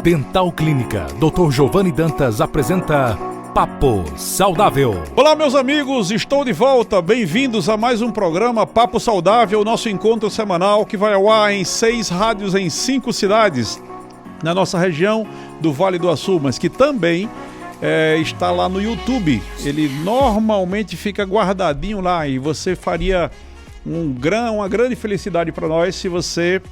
Dental Clínica Dr. Giovanni Dantas apresenta Papo Saudável. Olá, meus amigos, estou de volta. Bem-vindos a mais um programa Papo Saudável, nosso encontro semanal que vai ao ar em 6 rádios em 5 cidades na nossa região do Vale do Açu, mas que também está lá no YouTube. Ele normalmente fica guardadinho lá e você faria uma grande felicidade para nós se você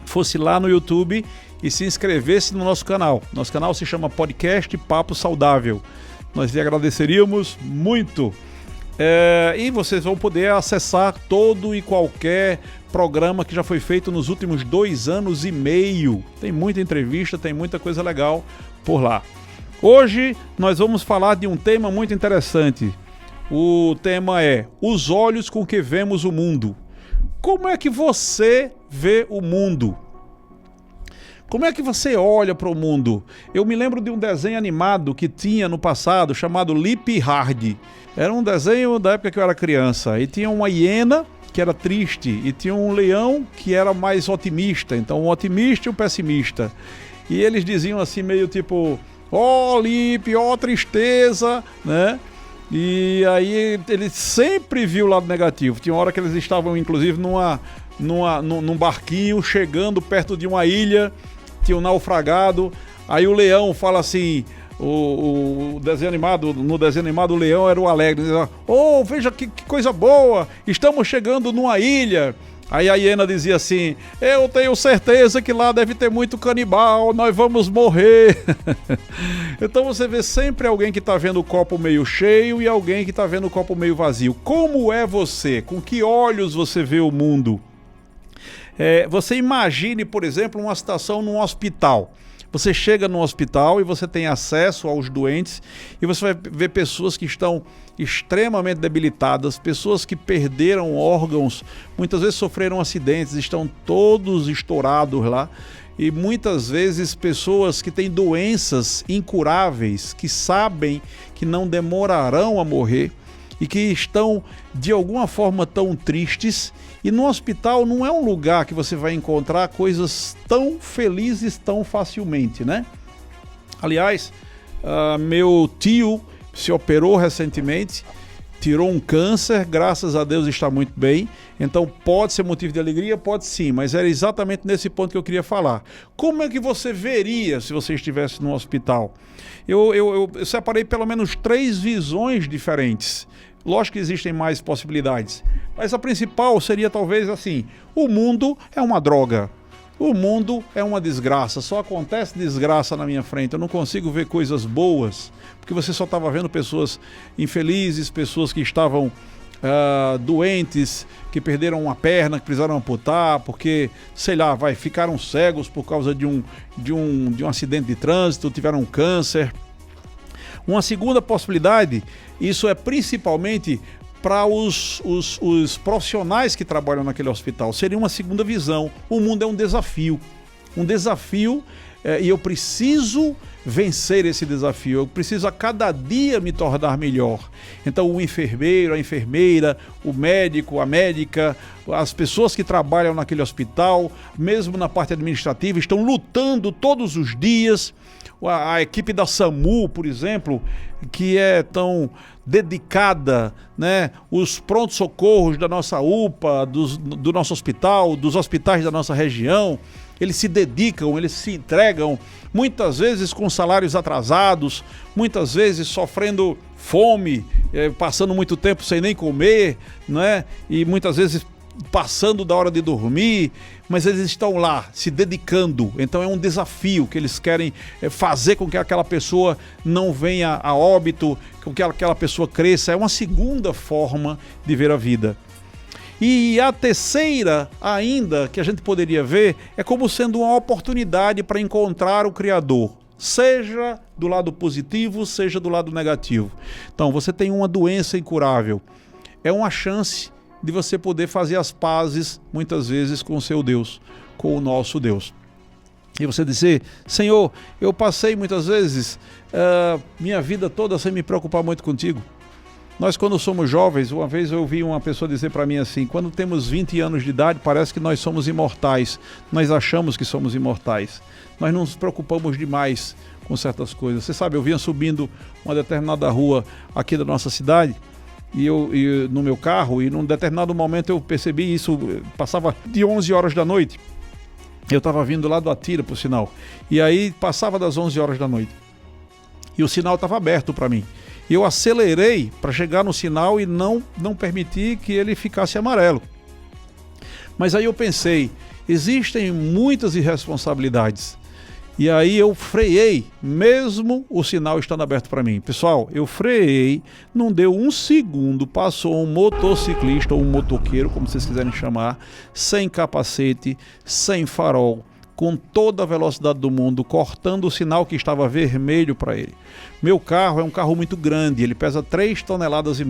fosse lá no YouTube e se inscrevesse no nosso canal. Nosso canal se chama Podcast Papo Saudável. Nós lhe agradeceríamos muito. E vocês vão poder acessar todo e qualquer programa que já foi feito nos últimos 2 anos e meio. Tem muita entrevista, tem muita coisa legal por lá. Hoje nós vamos falar de um tema muito interessante. O tema é os olhos com que vemos o mundo. Como é que você vê o mundo? Como é que você olha para o mundo? Eu me lembro de um desenho animado que tinha no passado chamado Lip Hard. Era um desenho da época que eu era criança. E tinha uma hiena que era triste e tinha um leão que era mais otimista. Então, um otimista e um pessimista. E eles diziam assim meio tipo, ó Lip, ó tristeza, né? E aí ele sempre viu o lado negativo. Tinha uma hora que eles estavam inclusive num barquinho chegando perto de uma ilha, tinha um naufragado. Aí o leão fala assim, no desenho animado o leão era o alegre, dizia, oh, veja que coisa boa, estamos chegando numa ilha. Aí a hiena dizia assim, eu tenho certeza que lá deve ter muito canibal, nós vamos morrer. Então você vê sempre alguém que está vendo o copo meio cheio e alguém que está vendo o copo meio vazio. Como é você? Com que olhos você vê o mundo? Você imagine, por exemplo, uma situação num hospital. Você chega no hospital e você tem acesso aos doentes e você vai ver pessoas que estão extremamente debilitadas, pessoas que perderam órgãos, muitas vezes sofreram acidentes, estão todos estourados lá. E muitas vezes pessoas que têm doenças incuráveis, que sabem que não demorarão a morrer e que estão de alguma forma tão tristes. E no hospital não é um lugar que você vai encontrar coisas tão felizes tão facilmente, né? Aliás, meu tio se operou recentemente, tirou um câncer, graças a Deus está muito bem. Então pode ser motivo de alegria? Pode sim, mas era exatamente nesse ponto que eu queria falar. Como é que você veria se você estivesse no hospital? Eu separei pelo menos 3 visões diferentes. Lógico que existem mais possibilidades, mas a principal seria talvez assim, o mundo é uma droga, o mundo é uma desgraça, só acontece desgraça na minha frente, eu não consigo ver coisas boas, porque você só estava vendo pessoas infelizes, pessoas que estavam doentes, que perderam uma perna, que precisaram amputar, porque, sei lá, ficaram cegos por causa de um acidente de trânsito, tiveram câncer. Uma segunda possibilidade, isso é principalmente para os profissionais que trabalham naquele hospital, seria uma segunda visão. O mundo é um desafio, e eu preciso vencer esse desafio, eu preciso a cada dia me tornar melhor. Então o enfermeiro, a enfermeira, o médico, a médica, as pessoas que trabalham naquele hospital, mesmo na parte administrativa, estão lutando todos os dias. A equipe da SAMU, por exemplo, que é tão dedicada, né? Os pronto-socorros da nossa UPA, do nosso hospital, dos hospitais da nossa região, eles se dedicam, eles se entregam, muitas vezes com salários atrasados, muitas vezes sofrendo fome, passando muito tempo sem nem comer, né? E muitas vezes passando da hora de dormir, mas eles estão lá se dedicando. Então é um desafio que eles querem fazer com que aquela pessoa não venha a óbito, com que aquela pessoa cresça. É uma segunda forma de ver a vida. E a terceira ainda que a gente poderia ver é como sendo uma oportunidade para encontrar o Criador, seja do lado positivo, seja do lado negativo. Então você tem uma doença incurável, é uma chance de você poder fazer as pazes, muitas vezes, com o seu Deus, com o nosso Deus. E você dizer, Senhor, eu passei muitas vezes minha vida toda sem me preocupar muito contigo. Nós, quando somos jovens, uma vez eu ouvi uma pessoa dizer para mim assim: quando temos 20 anos de idade, parece que nós somos imortais. Nós achamos que somos imortais. Nós não nos preocupamos demais com certas coisas. Você sabe, eu vinha subindo uma determinada rua aqui da nossa cidade, e no meu carro, e num determinado momento eu percebi isso, passava de 11 horas da noite. Eu estava vindo lá do Atira, por sinal. E aí passava das 11 horas da noite. E o sinal estava aberto para mim. Eu acelerei para chegar no sinal e não permitir que ele ficasse amarelo. Mas aí eu pensei, existem muitas irresponsabilidades. E aí eu freiei, mesmo o sinal estando aberto para mim. Pessoal, eu freiei, não deu um segundo, passou um motociclista ou um motoqueiro, como vocês quiserem chamar, sem capacete, sem farol, com toda a velocidade do mundo, cortando o sinal que estava vermelho para ele. Meu carro é um carro muito grande, ele pesa 3,5 toneladas.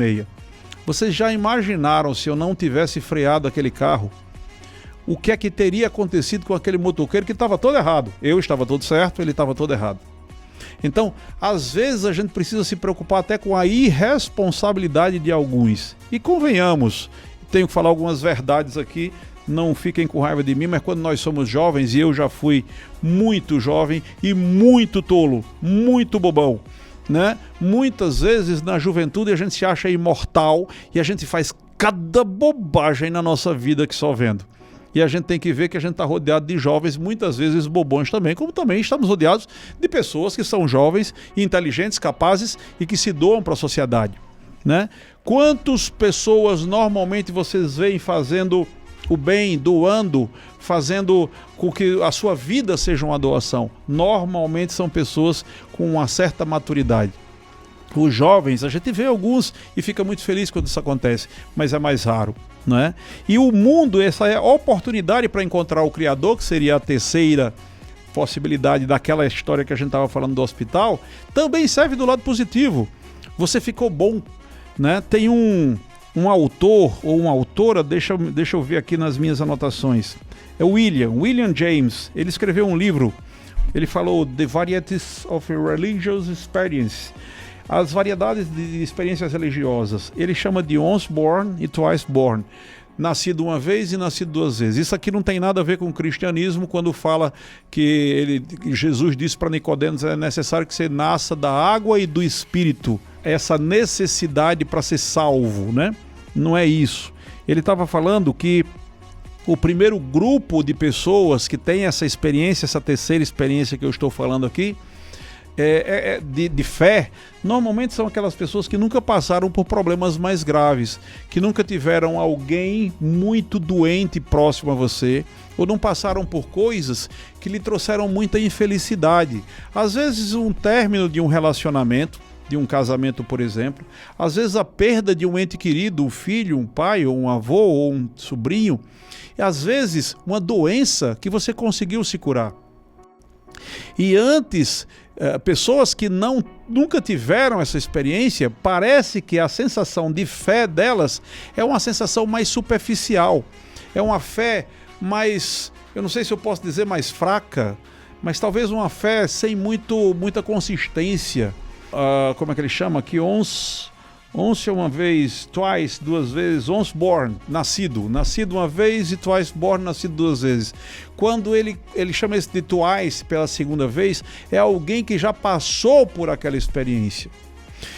Vocês já imaginaram se eu não tivesse freado aquele carro? O que é que teria acontecido com aquele motoqueiro que estava todo errado? Eu estava todo certo, ele estava todo errado. Então, às vezes a gente precisa se preocupar até com a irresponsabilidade de alguns. E convenhamos, tenho que falar algumas verdades aqui, não fiquem com raiva de mim, mas quando nós somos jovens, e eu já fui muito jovem e muito tolo, muito bobão, né? Muitas vezes na juventude a gente se acha imortal e a gente faz cada bobagem na nossa vida que só vendo. E a gente tem que ver que a gente está rodeado de jovens, muitas vezes bobões também, como também estamos rodeados de pessoas que são jovens, inteligentes, capazes e que se doam para a sociedade, né? Quantas pessoas normalmente vocês veem fazendo o bem, doando, fazendo com que a sua vida seja uma doação? Normalmente são pessoas com uma certa maturidade. Os jovens, a gente vê alguns e fica muito feliz quando isso acontece, mas é mais raro, não é? E o mundo, essa é a oportunidade para encontrar o Criador, que seria a terceira possibilidade daquela história que a gente estava falando do hospital, também serve do lado positivo. Você ficou bom, né? Tem um autor ou uma autora, deixa eu ver aqui nas minhas anotações, é William James. Ele escreveu um livro, ele falou The Varieties of Religious Experience, as variedades de experiências religiosas. Ele chama de once born e twice born, nascido uma vez e nascido duas vezes. Isso aqui não tem nada a ver com o cristianismo, quando fala que Jesus disse para Nicodemos: é necessário que você nasça da água e do Espírito, essa necessidade para ser salvo, né? Não é isso. Ele estava falando que o primeiro grupo de pessoas que tem essa experiência, essa terceira experiência que eu estou falando aqui, de fé, normalmente são aquelas pessoas que nunca passaram por problemas mais graves, que nunca tiveram alguém muito doente próximo a você, ou não passaram por coisas que lhe trouxeram muita infelicidade. Às vezes um término de um relacionamento, de um casamento, por exemplo, às vezes a perda de um ente querido, um filho, um pai, ou um avô, ou um sobrinho, e às vezes uma doença que você conseguiu se curar. E antes, pessoas que nunca tiveram essa experiência, parece que a sensação de fé delas é uma sensação mais superficial, é uma fé mais, eu não sei se eu posso dizer mais fraca, mas talvez uma fé sem muita consistência. Como é que ele chama aqui? Once uma vez, twice, duas vezes, once born, nascido uma vez, e twice born, nascido duas vezes. Quando ele chama esse de twice pela segunda vez, é alguém que já passou por aquela experiência.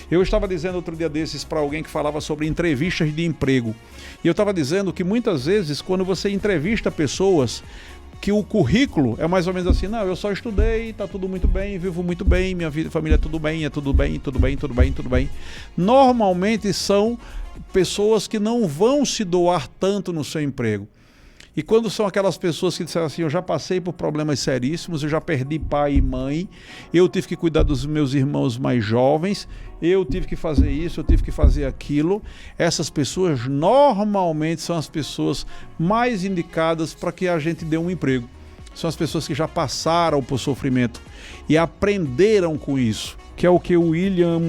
Eu estava dizendo outro dia desses para alguém que falava sobre entrevistas de emprego, e eu estava dizendo que muitas vezes quando você entrevista pessoas, que o currículo é mais ou menos assim: não, eu só estudei, tá tudo muito bem, vivo muito bem, minha família é tudo bem, tudo bem, tudo bem, tudo bem, tudo bem. Normalmente são pessoas que não vão se doar tanto no seu emprego. E quando são aquelas pessoas que disseram assim: eu já passei por problemas seríssimos, eu já perdi pai e mãe, eu tive que cuidar dos meus irmãos mais jovens, eu tive que fazer isso, eu tive que fazer aquilo. Essas pessoas normalmente são as pessoas mais indicadas para que a gente dê um emprego. São as pessoas que já passaram por sofrimento e aprenderam com isso, que é o que o William,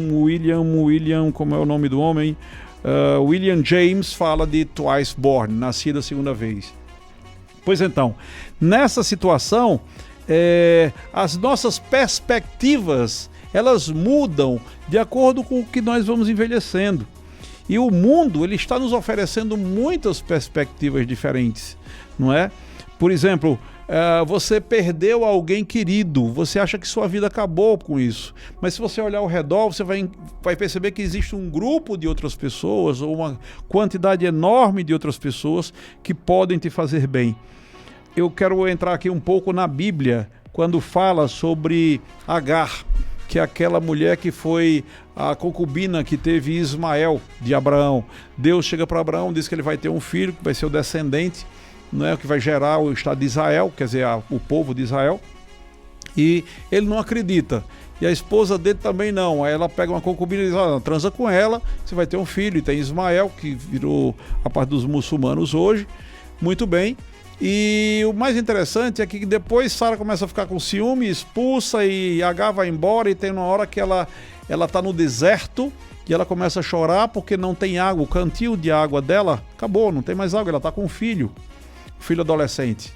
como é o nome do homem? William James fala de twice born, nascido a segunda vez. Pois então, nessa situação, as nossas perspectivas, elas mudam de acordo com o que nós vamos envelhecendo. E o mundo, ele está nos oferecendo muitas perspectivas diferentes, não é? Por exemplo, você perdeu alguém querido, você acha que sua vida acabou com isso. Mas se você olhar ao redor, você vai perceber que existe um grupo de outras pessoas, ou uma quantidade enorme de outras pessoas que podem te fazer bem. Eu quero entrar aqui um pouco na Bíblia, quando fala sobre Agar, que é aquela mulher que foi a concubina que teve Ismael, de Abraão. Deus chega para Abraão, diz que ele vai ter um filho, que vai ser o descendente, não é, que vai gerar o Estado de Israel, quer dizer, o povo de Israel. E ele não acredita. E a esposa dele também não. Aí ela pega uma concubina e diz, transa com ela, você vai ter um filho. E tem Ismael, que virou a parte dos muçulmanos hoje. Muito bem. E o mais interessante é que depois Sara começa a ficar com ciúme, expulsa, e Agar vai embora, e tem uma hora que ela está no deserto e ela começa a chorar porque não tem água. O cantil de água dela acabou, não tem mais água, ela está com um filho adolescente.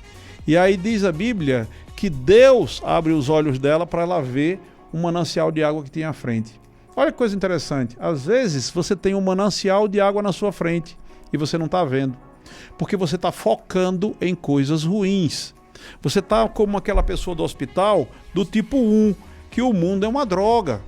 E aí diz a Bíblia que Deus abre os olhos dela para ela ver um manancial de água que tem à frente. Olha que coisa interessante, às vezes você tem um manancial de água na sua frente e você não está vendo. Porque você está focando em coisas ruins. Você está como aquela pessoa do hospital do tipo 1, que o mundo é uma droga.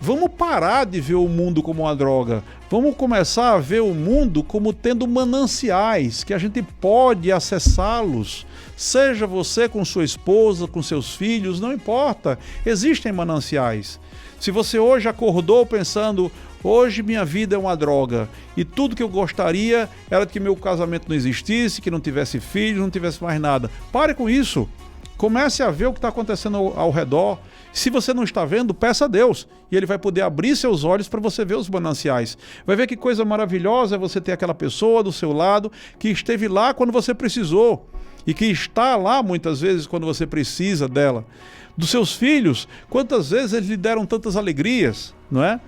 Vamos parar de ver o mundo como uma droga. Vamos começar a ver o mundo como tendo mananciais, que a gente pode acessá-los. Seja você com sua esposa, com seus filhos, não importa. Existem mananciais. Se você hoje acordou pensando, hoje minha vida é uma droga e tudo que eu gostaria era que meu casamento não existisse, que não tivesse filhos, não tivesse mais nada. Pare com isso. Comece a ver o que está acontecendo ao redor. Se você não está vendo, peça a Deus e Ele vai poder abrir seus olhos para você ver os mananciais. Vai ver que coisa maravilhosa é você ter aquela pessoa do seu lado que esteve lá quando você precisou e que está lá muitas vezes quando você precisa dela. Dos seus filhos, quantas vezes eles lhe deram tantas alegrias, não é?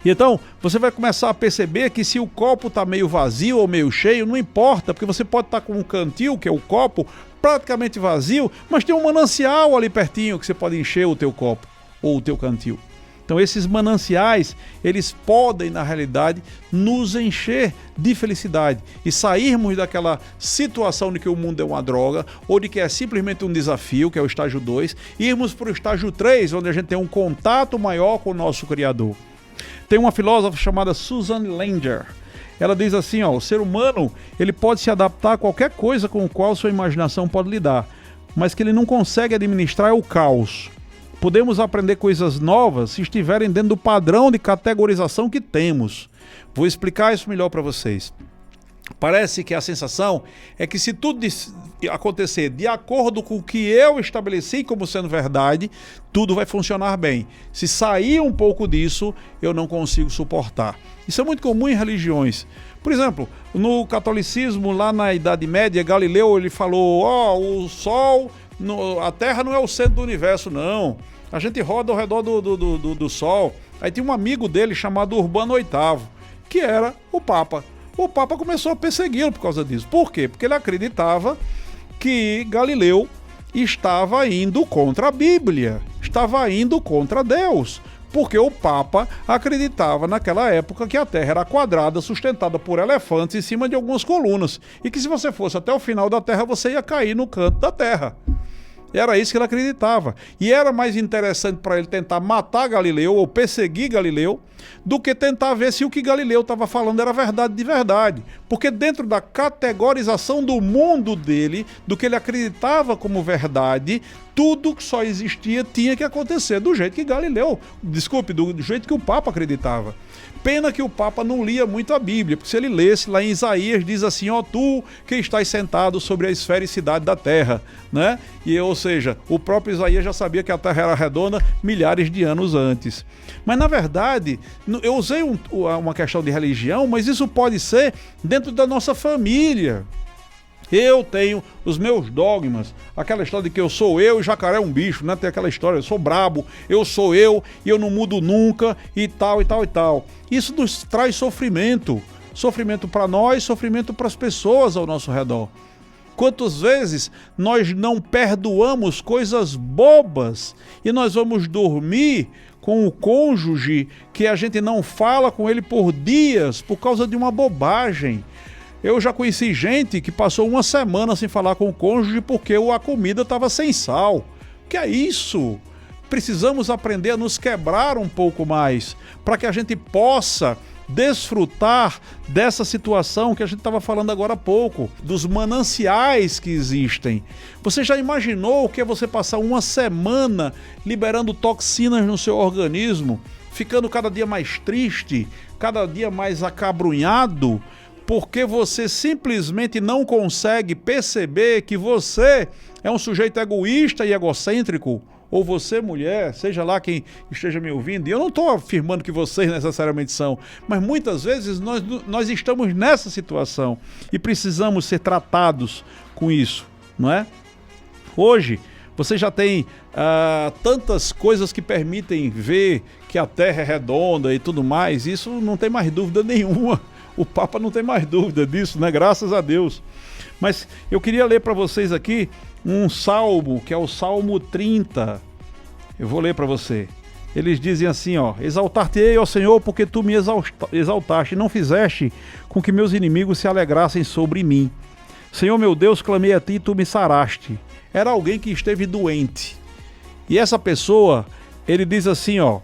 E então, você vai começar a perceber que se o copo está meio vazio ou meio cheio, não importa, porque você pode estar com um cantil, que é o copo, praticamente vazio, mas tem um manancial ali pertinho que você pode encher o teu copo ou o teu cantil. Então esses mananciais, eles podem, na realidade, nos encher de felicidade e sairmos daquela situação de que o mundo é uma droga ou de que é simplesmente um desafio, que é o estágio 2, e irmos para o estágio 3, onde a gente tem um contato maior com o nosso Criador. Tem uma filósofa chamada Susan Langer. Ela diz assim, o ser humano ele pode se adaptar a qualquer coisa com o qual sua imaginação pode lidar, mas que ele não consegue administrar é o caos. Podemos aprender coisas novas se estiverem dentro do padrão de categorização que temos. Vou explicar isso melhor para vocês. Parece que a sensação é que se tudo acontecer de acordo com o que eu estabeleci como sendo verdade, tudo vai funcionar bem. Se sair um pouco disso, eu não consigo suportar. Isso é muito comum em religiões. Por exemplo, no catolicismo, lá na Idade Média, Galileu ele falou, o Sol, a Terra não é o centro do universo, não. A gente roda ao redor do Sol. Aí tinha um amigo dele chamado Urbano VIII, que era o Papa. O Papa começou a persegui-lo por causa disso. Por quê? Porque ele acreditava que Galileu estava indo contra a Bíblia, estava indo contra Deus. Porque o Papa acreditava naquela época que a Terra era quadrada, sustentada por elefantes em cima de algumas colunas. E que se você fosse até o final da Terra, você ia cair no canto da Terra. Era isso que ele acreditava. E era mais interessante para ele tentar matar Galileu ou perseguir Galileu do que tentar ver se o que Galileu estava falando era verdade de verdade. Porque dentro da categorização do mundo dele, do que ele acreditava como verdade, tudo que só existia tinha que acontecer do jeito que do jeito que o Papa acreditava. Pena que o Papa não lia muito a Bíblia, porque se ele lesse lá em Isaías, diz assim, tu que estás sentado sobre a esfericidade da terra, né? Ou seja, o próprio Isaías já sabia que a terra era redonda milhares de anos antes. Mas na verdade, eu usei uma questão de religião, mas isso pode ser dentro da nossa família. Eu tenho os meus dogmas, aquela história de que eu sou eu e jacaré é um bicho, né? Tem aquela história, eu sou brabo, eu sou eu e eu não mudo nunca e tal e tal e tal. Isso nos traz sofrimento para nós, sofrimento para as pessoas ao nosso redor. Quantas vezes nós não perdoamos coisas bobas e nós vamos dormir com o cônjuge que a gente não fala com ele por dias por causa de uma bobagem. Eu já conheci gente que passou uma semana sem falar com o cônjuge porque a comida estava sem sal. Que é isso? Precisamos aprender a nos quebrar um pouco mais para que a gente possa desfrutar dessa situação que a gente estava falando agora há pouco, dos mananciais que existem. Você já imaginou o que é você passar uma semana liberando toxinas no seu organismo, ficando cada dia mais triste, cada dia mais acabrunhado, porque você simplesmente não consegue perceber que você é um sujeito egoísta e egocêntrico? Ou você, mulher, seja lá quem esteja me ouvindo, e eu não estou afirmando que vocês necessariamente são, mas muitas vezes nós estamos nessa situação e precisamos ser tratados com isso, não é? Hoje, você já tem tantas coisas que permitem ver que a Terra é redonda e tudo mais, isso não tem mais dúvida nenhuma. O Papa não tem mais dúvida disso, né? Graças a Deus. Mas eu queria ler para vocês aqui um salmo, que é o Salmo 30. Eu vou ler para você. Eles dizem assim, ó: exaltar-te-ei, ó Senhor, porque tu me exaltaste e não fizeste com que meus inimigos se alegrassem sobre mim. Senhor meu Deus, clamei a ti e tu me saraste. Era alguém que esteve doente. E essa pessoa, ele diz assim, ó: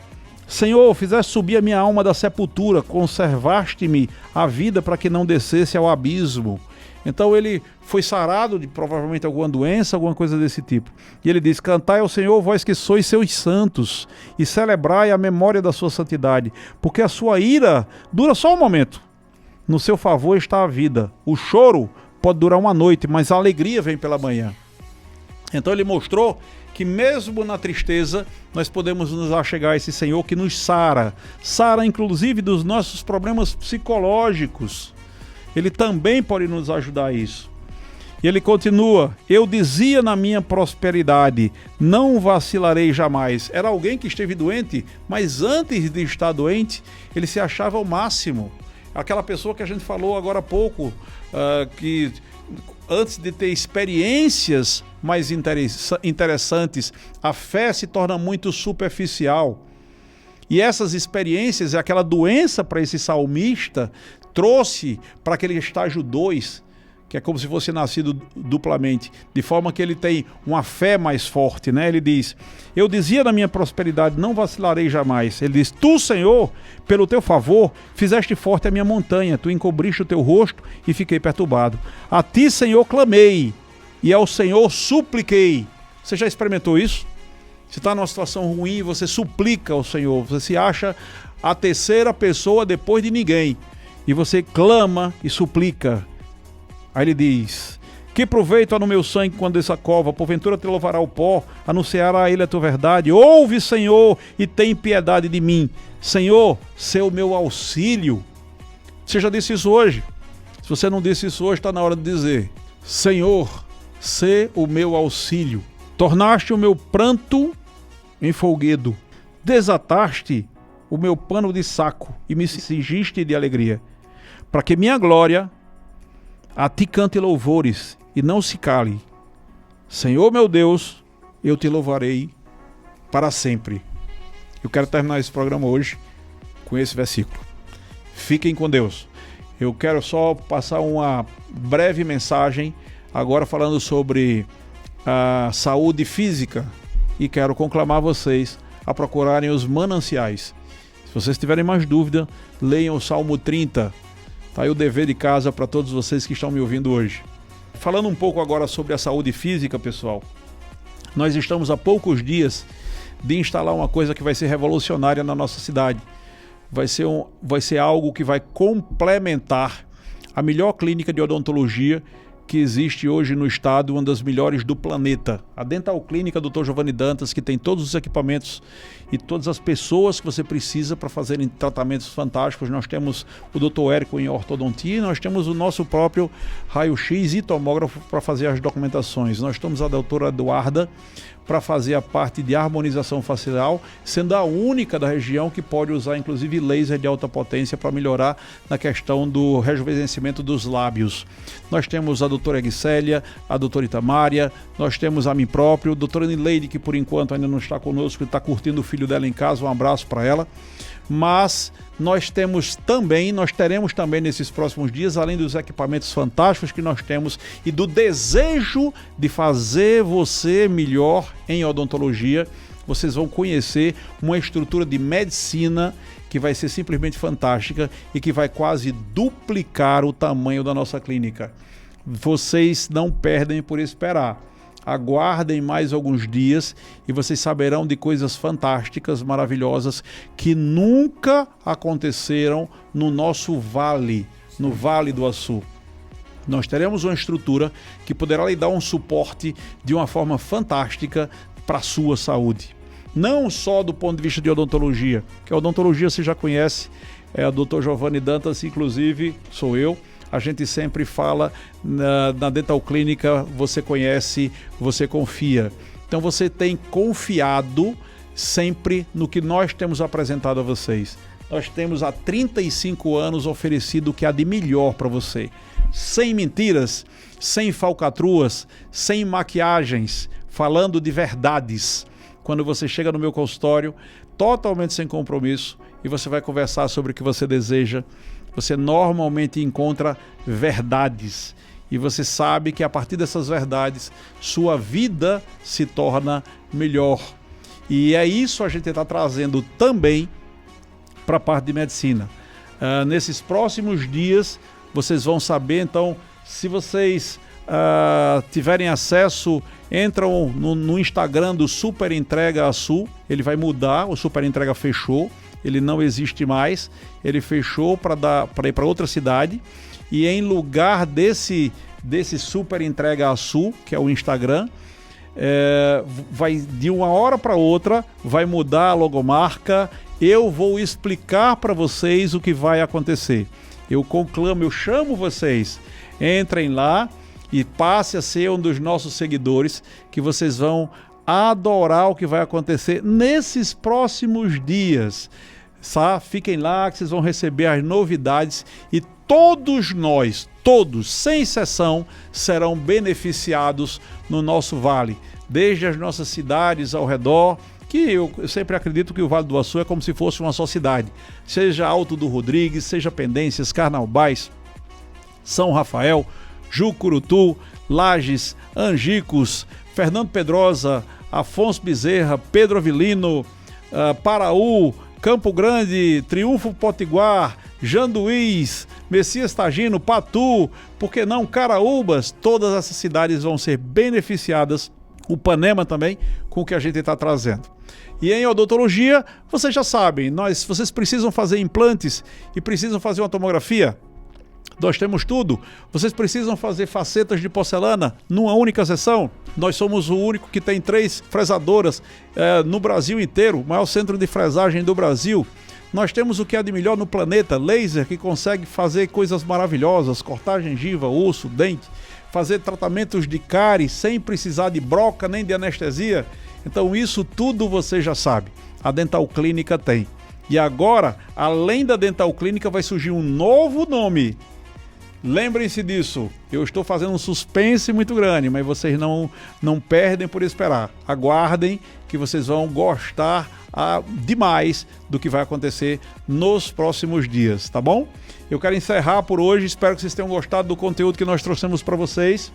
Senhor, fizeste subir a minha alma da sepultura, conservaste-me a vida para que não descesse ao abismo. Então ele foi sarado de provavelmente alguma doença, alguma coisa desse tipo. E ele diz: cantai ao Senhor, vós que sois seus santos, e celebrai a memória da sua santidade, porque a sua ira dura só um momento. No seu favor está a vida. O choro pode durar uma noite, mas a alegria vem pela manhã. Então ele mostrou que mesmo na tristeza, nós podemos nos achegar a esse Senhor que nos sara. Sara inclusive dos nossos problemas psicológicos. Ele também pode nos ajudar a isso. E ele continua: eu dizia na minha prosperidade, não vacilarei jamais. Era alguém que esteve doente, mas antes de estar doente, ele se achava o máximo. Aquela pessoa que a gente falou agora há pouco, que antes de ter experiências mais interessantes, a fé se torna muito superficial. E essas experiências, aquela doença para esse salmista, trouxe para aquele estágio 2, que é como se fosse nascido duplamente, de forma que ele tem uma fé mais forte, né? Ele diz: eu dizia na minha prosperidade, não vacilarei jamais. Ele diz: tu, Senhor, pelo teu favor, fizeste forte a minha montanha, tu encobriste o teu rosto e fiquei perturbado. A ti, Senhor, clamei, e ao Senhor supliquei. Você já experimentou isso? Se está numa situação ruim, você suplica ao Senhor, você se acha a terceira pessoa depois de ninguém, e você clama e suplica. Aí ele diz: que proveito há no meu sangue quando essa cova, porventura te louvará o pó, anunciará a ele a tua verdade. Ouve, Senhor, e tem piedade de mim. Senhor, sê o meu auxílio. Você já disse isso hoje? Se você não disse isso hoje, está na hora de dizer: Senhor, sê o meu auxílio. Tornaste o meu pranto em folguedo. Desataste o meu pano de saco e me cingiste de alegria, para que minha glória a ti cante louvores e não se cale. Senhor meu Deus, eu te louvarei para sempre. Eu quero terminar esse programa hoje com esse versículo. Fiquem com Deus. Eu quero só passar uma breve mensagem agora falando sobre a saúde física e quero conclamar vocês a procurarem os mananciais. Se vocês tiverem mais dúvida, leiam o Salmo 30. Está aí o dever de casa para todos vocês que estão me ouvindo hoje. Falando um pouco agora sobre a saúde física, pessoal. Nós estamos há poucos dias de instalar uma coisa que vai ser revolucionária na nossa cidade. Vai ser algo que vai complementar a melhor clínica de odontologia que existe hoje no estado, uma das melhores do planeta. A Dental Clínica Dr. Giovanni Dantas, que tem todos os equipamentos e todas as pessoas que você precisa para fazerem tratamentos fantásticos. Nós temos o Dr. Érico em ortodontia, nós temos o nosso próprio raio-x e tomógrafo para fazer as documentações. Nós temos a doutora Eduarda para fazer a parte de harmonização facial, sendo a única da região que pode usar inclusive laser de alta potência para melhorar na questão do rejuvenescimento dos lábios. Nós temos a doutora doutora Egicélia, a doutora Itamária, nós temos a mim próprio, a doutora Nileide, que por enquanto ainda não está conosco, está curtindo o filho dela em casa, um abraço para ela. Mas nós teremos também nesses próximos dias, além dos equipamentos fantásticos que nós temos e do desejo de fazer você melhor em odontologia, vocês vão conhecer uma estrutura de medicina que vai ser simplesmente fantástica e que vai quase duplicar o tamanho da nossa clínica. Vocês não perdem por esperar. Aguardem mais alguns dias e vocês saberão de coisas fantásticas, maravilhosas, que nunca aconteceram no nosso vale, no Vale do Açu. Nós teremos uma estrutura que poderá lhe dar um suporte de uma forma fantástica para a sua saúde. Não só do ponto de vista de odontologia, que a odontologia você já conhece, é o Dr. Giovanni Dantas, inclusive sou eu. A gente sempre fala na Dental Clínica, você conhece, você confia. Então você tem confiado sempre no que nós temos apresentado a vocês. Nós temos há 35 anos oferecido o que há de melhor para você. Sem mentiras, sem falcatruas, sem maquiagens, falando de verdades. Quando você chega no meu consultório, totalmente sem compromisso, e você vai conversar sobre o que você deseja, você normalmente encontra verdades. E você sabe que a partir dessas verdades, sua vida se torna melhor. E é isso a gente está trazendo também para a parte de medicina. Nesses próximos dias, vocês vão saber, então, se vocês tiverem acesso, entram no Instagram do Super Entrega Açu, ele vai mudar, o Super Entrega fechou, ele não existe mais, ele fechou para ir para outra cidade, e em lugar desse Super Entrega Açu, que é o Instagram, vai de uma hora para outra, vai mudar a logomarca. Eu vou explicar para vocês o que vai acontecer. Eu chamo vocês, entrem lá e passe a ser um dos nossos seguidores, que vocês vão adorar o que vai acontecer nesses próximos dias. Fiquem lá que vocês vão receber as novidades e todos nós, sem exceção, serão beneficiados no nosso vale, desde as nossas cidades ao redor, que eu sempre acredito que o Vale do Açu é como se fosse uma só cidade, seja Alto do Rodrigues, seja Pendências, Carnaubais, São Rafael, Jucurutu, Lages, Angicos, Fernando Pedrosa, Afonso Bezerra, Pedro Avilino, Paraú, Campo Grande, Triunfo Potiguar, Janduís, Messias Tagino, Patu, por que não Caraúbas? Todas essas cidades vão ser beneficiadas, o Panema também, com o que a gente está trazendo. E em odontologia, vocês já sabem, vocês precisam fazer implantes e precisam fazer uma tomografia. Nós temos tudo. Vocês precisam fazer facetas de porcelana numa única sessão. Nós somos o único que tem 3 fresadoras no Brasil inteiro, o maior centro de fresagem do Brasil. Nós temos o que há de melhor no planeta, laser, que consegue fazer coisas maravilhosas, cortar gengiva, osso, dente, fazer tratamentos de cárie sem precisar de broca nem de anestesia. Então isso tudo você já sabe. A Dental Clínica tem. E agora, além da Dental Clínica, vai surgir um novo nome. Lembrem-se disso, eu estou fazendo um suspense muito grande, mas vocês não perdem por esperar. Aguardem que vocês vão gostar demais do que vai acontecer nos próximos dias, tá bom? Eu quero encerrar por hoje, espero que vocês tenham gostado do conteúdo que nós trouxemos para vocês.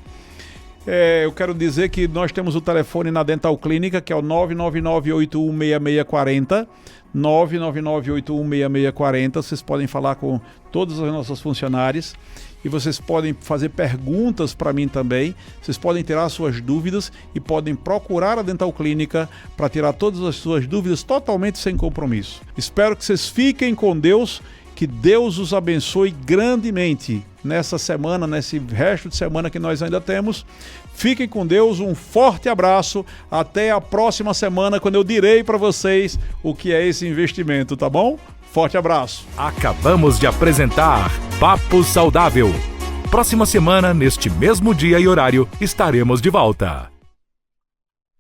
Eu quero dizer que nós temos o telefone na Dental Clínica, que é o 999-816640, 999-816640. Vocês podem falar com todas as nossas funcionárias e vocês podem fazer perguntas para mim também. Vocês podem tirar suas dúvidas e podem procurar a Dental Clínica para tirar todas as suas dúvidas totalmente sem compromisso. Espero que vocês fiquem com Deus, que Deus os abençoe grandemente nessa semana, nesse resto de semana que nós ainda temos. Fiquem com Deus, um forte abraço, até a próxima semana, quando eu direi para vocês o que é esse investimento, tá bom? Forte abraço. Acabamos de apresentar Papo Saudável. Próxima semana, neste mesmo dia e horário, estaremos de volta.